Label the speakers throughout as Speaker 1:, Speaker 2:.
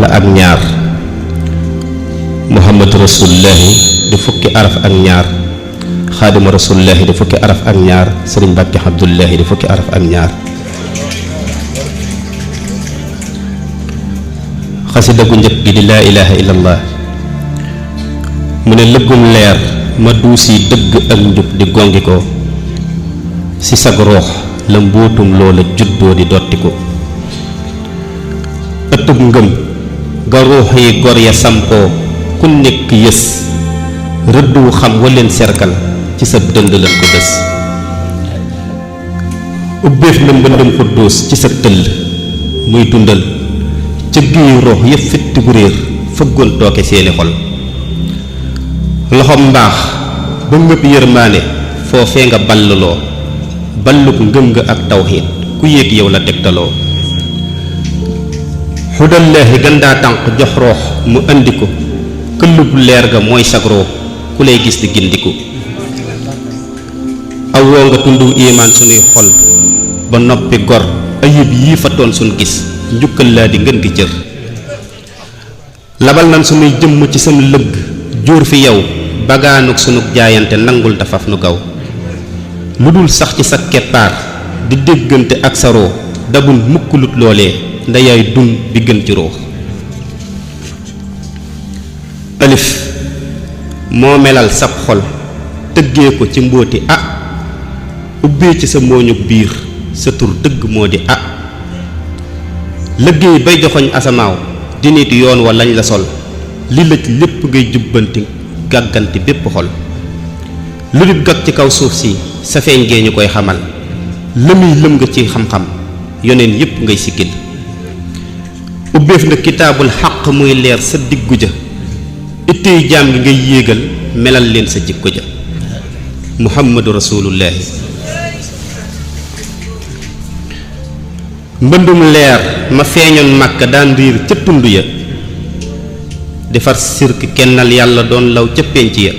Speaker 1: ak ñaar muhammadu rasulullahi di fukki araf ak ñaar xaadimu rasulullahi di fukki araf ak ñaar sëriñ Mbàkke Abdullahi di fukki araf ak ñaar. xasida gu njëkk gi di laa ilaha illallah mu ne lëggum leer ma duusi dëgg ak njub di gongi ko ci sag roox la mbóotum loola juddoo di dotti ko ëttub ngëm ga ruux yi gor ya sampoo ku nekk yës rëdd wu xam waleen serkal ci sa dënd lan ko des ubbeef na mbëndam xudduus ci sa tëll muy dundal ca biir roox yëpp fitti gu réer fëggoon tooke seeni xol loxom mbaax ba ngëb yërmaane foofee nga balluloo ballub ngëm nga ak tawxiid ku yéeg yow la tegtaloo xudallaahi gandaa tànq jox roox mu andi ko këllub leer ga mooy sagroo ku lay gis di gindiku awoo nga tundu imaan sunuy xol ba noppi gor ayib yii fa toon suñ gis njukkal laa di ngën gi cër labal nan sunuy jëmm ci sam lëgg jóor fi yow bagaanuk sunug jaayante nangul tafaf nu gaw lu dul sax ci sa keppaar di déggante ak sa roo dabul mukk lut loolee ndeyaay dun bi gën ci roo alif moo melal sab xol tëggee ko ci mbóoti ubbee ci sa mooñu biir sa tur dëgg moo di liggéey bay joxoñ asamaaw di nit yoon wa lañ la sol li lëj lépp ngay jubbanti gàgganti bépp xol lu dib gag ci kaw suuf si sa feeñ gee ñu koy xamal lëmuy lëm nga ci xam-xam yoneen yépp ngay siggil ubbeef na kitaabul xaq muy leer sa diggu ja ittey jaam gi ngay yéegal melal leen sa jikko ja muhammadu rasulullahi mbëndum leer ma feeñoon màkk daan riir ca tund ya defar sirk kennal yàlla doon law ca pénc ya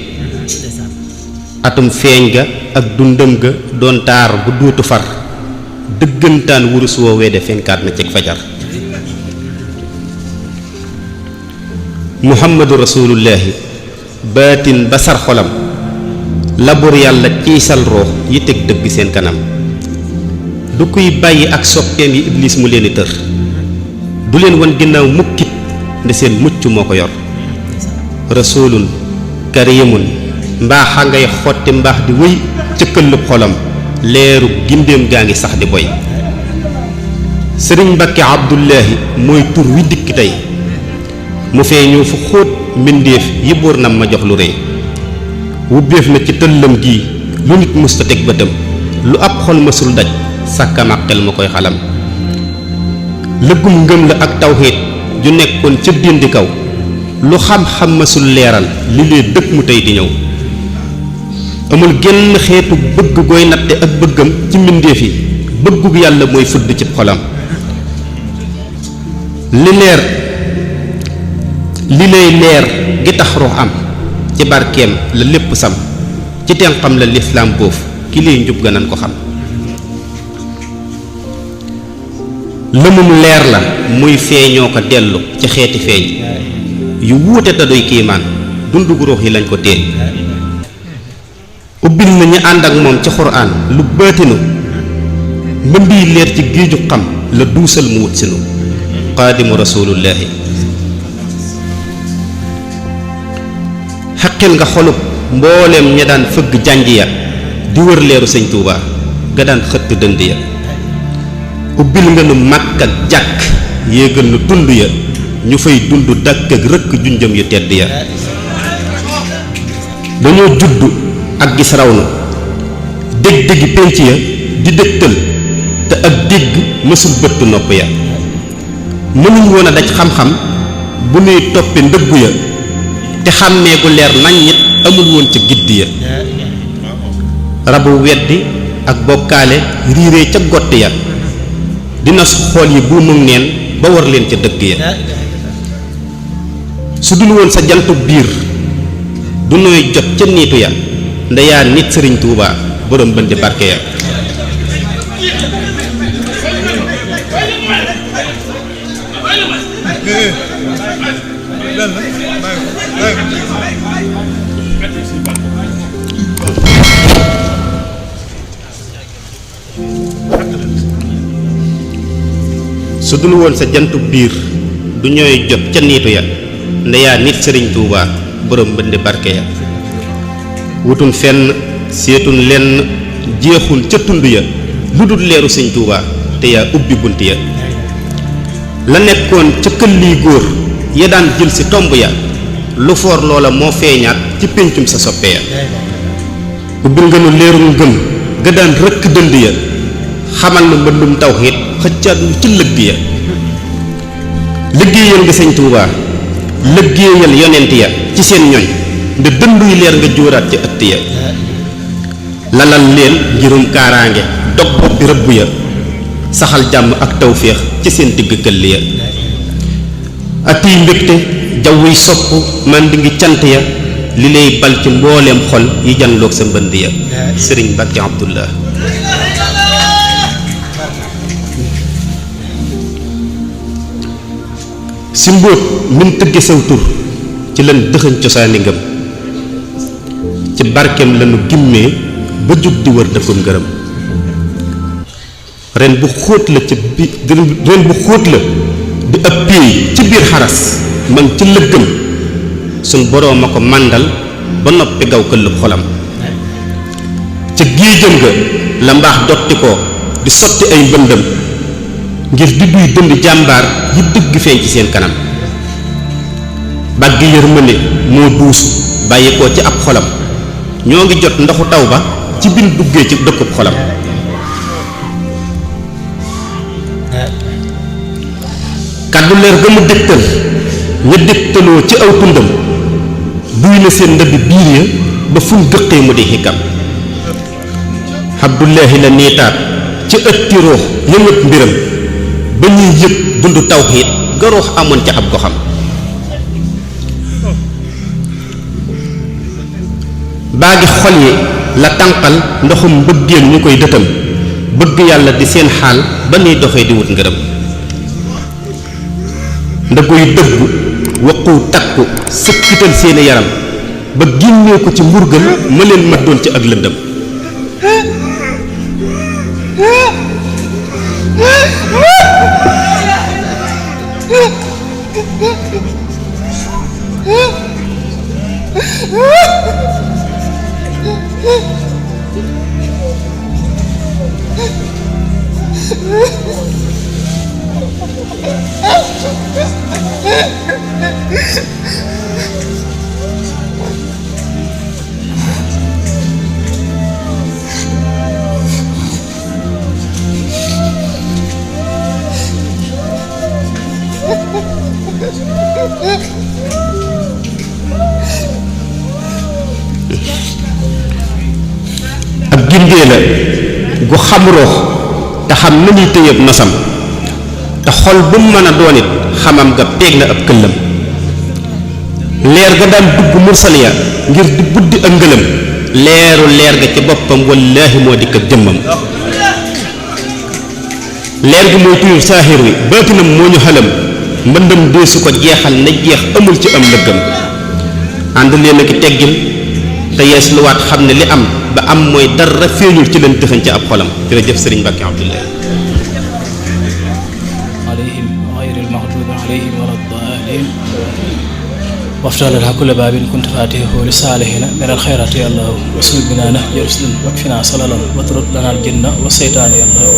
Speaker 1: atum feeñ ga ak dundam ga doon taar bu duutu far dëggantaan wurus woowee de fenkaat na cig fajar muhammadu rasulullahi baatin ba sar xolam labur yàlla ciisal roox yi teg dëgg seen kanam du kuy bàyyi ak soppeem yi iblis mu leen di tër du leen wan ginnaaw mukkit nde seen mucc moo ko yor rasulun karimun mbaaxa ngay xotti mbaax di wéy ca këllub xolam leeru gindeem gaa ngi sax di boy sëriñ Mbàkke Abdullahi mooy tur wi dikk tey mu feeñoo fu xóot mbindéef yi buur nam ma jox lu rëy wubbeef na ci tëllam gii lu nit musta teg bëtam lu ab xol mësul daj sàkkamak xel ma koy xalam lëggum ngëm la ak tawxiit ju nekkoon ca dindi kaw lu xam-xam mësul leeral li lee dëkk mu tey di ñëw amul genn xeetu bëgg gooy natte ak bëggam ci mbindéef yi bëggug yàlla mooy fudd ci xolam li lay leer gi tax ruux am ci barkeem la lépp sam ci tenqam la lislaam boof ki lay njub ga nan ko xam lëmum leer la muy feeñoo ko dellu ci xeeti feeñ yu wuute te doy kiimaan dundugu ruux yi lañ ko téen ubbil na ñu ànd ak moom ci xuraan lu baatinu mbëndiy leer ci géeju xam la duusal mu wut sinu qaadimu rasulullahi xaqil nga xolub mbooleem ña daan fëgg jànj ya di wër leeru sëñ Tuuba ga daan xëtt dënd ya ubbil nga nu màkk ak jàkk yéegal nu tund ya ñu fay dund dàkk ak rëkk junjam yu tedd ya dañoo judd ak gis raw na dégg-déggi pénc ya di dëgtal te ak dégg mësul bëtt nopp ya mënuñ woon a daj xam-xam bu nuy toppe ndëggu ya te xàmmee gu leer nañ nit amul woon ca gidd ya rabu weddi ak bokkaale riiree ca gott ya dina su xool yi buumug neen ba war leen ca dëgg ya su dul woon sa jantu biir du nooy jot ca niitu ya ndeyaa nit sëriñ Tuuba borom bëndi barke ya su dul woon sa jantu biir du ñooy jot ca niitu ya ndeyaa nit sëriñ Tuubaa borom mbëndi barke ya wutun fenn seetun lenn jeexun ca tund ya lu dul leeru sëñ Tuubaa te yaa ubbi bunt ya la nekkoon ca këllii góor ya daan jël si tomb ya lu foor loola moo feeñaat ci péncum sa soppe ya ubbil nga nu leerum ngëm ga daan rëkk dënd ya xamal nu mbëndum tawxiit xëccaat nu ci lëgg ya liggéeyal nga sëñ Tuubaa liggéeyal yonent ya ci seen ñoñ nde dënduy leer nga jóoraat ca ëtt ya lalal leen ngirum kaaraange dog boppi rëbb ya saxal jàmm ak tawféex ci seen digg këll ya atiy mbégte jawwuy sopp man di ngi cant ya li lay bal ci mbooleem xol yi janloog sa mbënd ya sëriñ Mbàkke Abdullah si mbóot min tëgge saw tur ci lan dëxëñ cosaani ngëm ci barkeem lanu gimmee ba jug di wër dëkkam ngërëm ren bu xóot la di ab péey ci biir xaras man ci lëggam suñ boroom a ko màndal ba noppi gaw këllub xolam ca géejam ga la mbaax dotti ko di sotti ay mbëndam ngir di duy dënd jàmbaar yi dëgg feeñ ci seen kanam bàggi yërmande moo duusu bàyyi ko ci ab xolam ñoo ngi jot ndoxu taw ba ci bin duggee ci dëkkub xolam kàddu leer ga mu dégtal ña dégtaloo ci aw tundam duy na seen ndëdd biir ya ba fun gëqee mu di xikam Abdullahi la niitaat ci ëtti ruux yëngat mbiram ba ñuy yëg dund tawxiit ga ruux amoon ca ab goxam baagi xol yi la tànqal ndoxum mbëggeel ñu koy dëtam bëgg yàlla di seen xaal ba nuy doxee di wut ngërëm ndagoy dëggu waqu takku sëkkital seeni yaram ba génnee ko ci mburgal ma leen maddoon ci ak lëndëm ak gindee la gu xam roox te xam na ñuy tëyeeb nosam te xol bu mu mën a doon it xamam ga peeg na ab këllam leer ga daan dugg mursal ya ngir di buddi ak ngëlam leeru leer ga ci boppam wallaahi moo dikk ak jëmmam leer gi mooy tuyul saaxir wi baatinam moo ñu xalam mbëndam deesu ko jeexal na jeex amul ci am lëggam ànd leen ak teggin te yees luwaat xam ne li am ba am mooy dara feeñul ci leen tëxañ ci ab xolam jërëjëf sëriñ Mbàkke Abdoulaye
Speaker 2: alayhim ghayril maghdubi alayhim wala ddaalin وافتح لنا كل باب كنت فاتحه لصالحنا من الخيرات يا الله واسلك بنا نهج رشد واكفنا صللا واطرد لنا الجن والشيطان يا الله